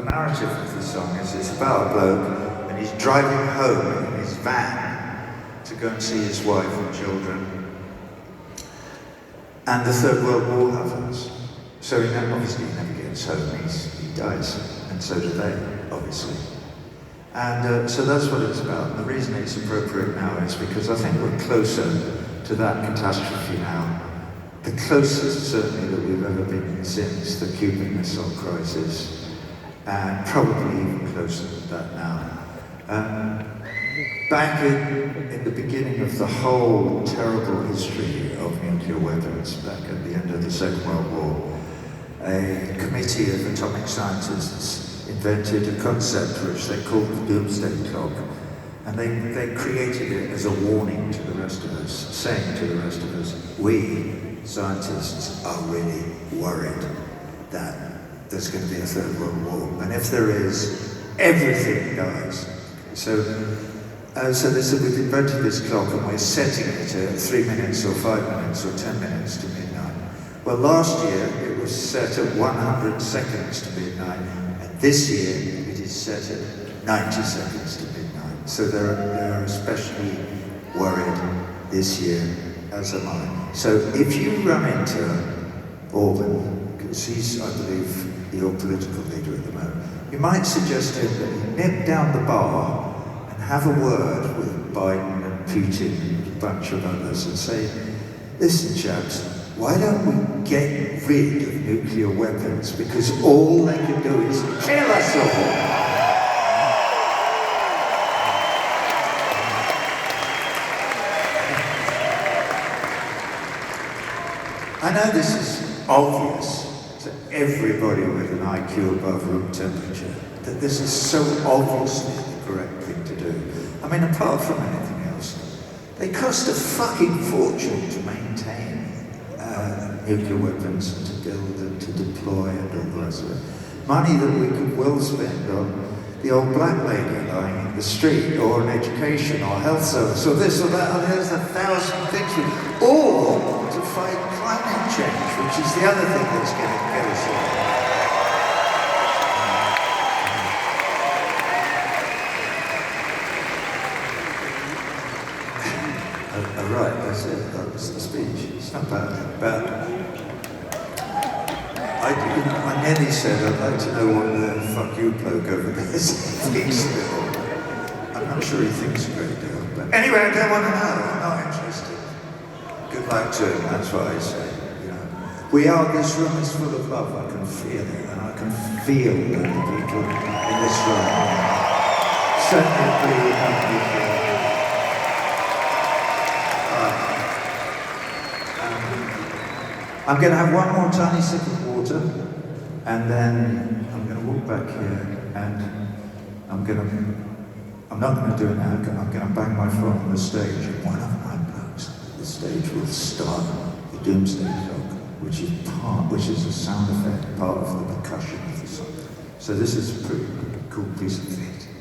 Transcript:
narrative of the song is it's about a bloke and he's driving home in his van to go and see his wife and children. And the Third World War happens. So obviously he never gets home, he dies, and so do they, obviously. And so that's what it's about. And the reason it's appropriate now is because I think we're closer to that catastrophe now. The closest, certainly, that we've ever been since the Cuban Missile Crisis, and probably even closer than that now. Back in the beginning of the whole terrible history of nuclear weapons, back at the end of the Second World War, a committee of atomic scientists invented a concept which they called the doomsday clock. And they created it as a warning to the rest of us, saying to the rest of us, we, scientists, are really worried that there's going to be a Third World War. And if there is, everything dies. So they said, we've invented this clock and we're setting it at 3 minutes or 5 minutes or 10 minutes to midnight. Well, last year it was set at 100 seconds to midnight, and this year it is set at 90 seconds to midnight. So they're especially worried this year, as am I. So if you run into Orban, because he's, I believe, your political leader at the moment, you might suggest to him that he nip down the bar and have a word with Biden and Putin and a bunch of others and say, listen chaps, why don't we get rid of nuclear weapons? Because all they can do is kill us all. I know this is obvious to everybody with an IQ above room temperature, that this is so obviously the correct thing to do. I mean, apart from anything else, they cost a fucking fortune to maintain nuclear weapons and to build and to deploy and all the rest of it. Money that we could well spend on the old black lady lying in the street, or an education or health service, or this or that, and there's 1,000 things, or to fight climate change, which is the other thing that's going to get us here. Right, that's it, that was the speech. It's not bad, but I nearly said I'd like to know what the fuck you bloke over there thinks. I'm not sure he thinks a great deal, but anyway, I don't want to know, I'm not interested. Good luck to him, that's what I say. You know, this room is full of love, I can feel it, and I can feel that the people in this room certainly agree with how we feel. I'm going to have one more tiny sip of water, and then I'm going to walk back here, and I'm not going to do it now, I'm going to bang my foot on the stage, and one of my blokes at the stage will start the doomsday clock, which is a sound effect, part of the percussion of the song. So this is a pretty cool piece of theatre.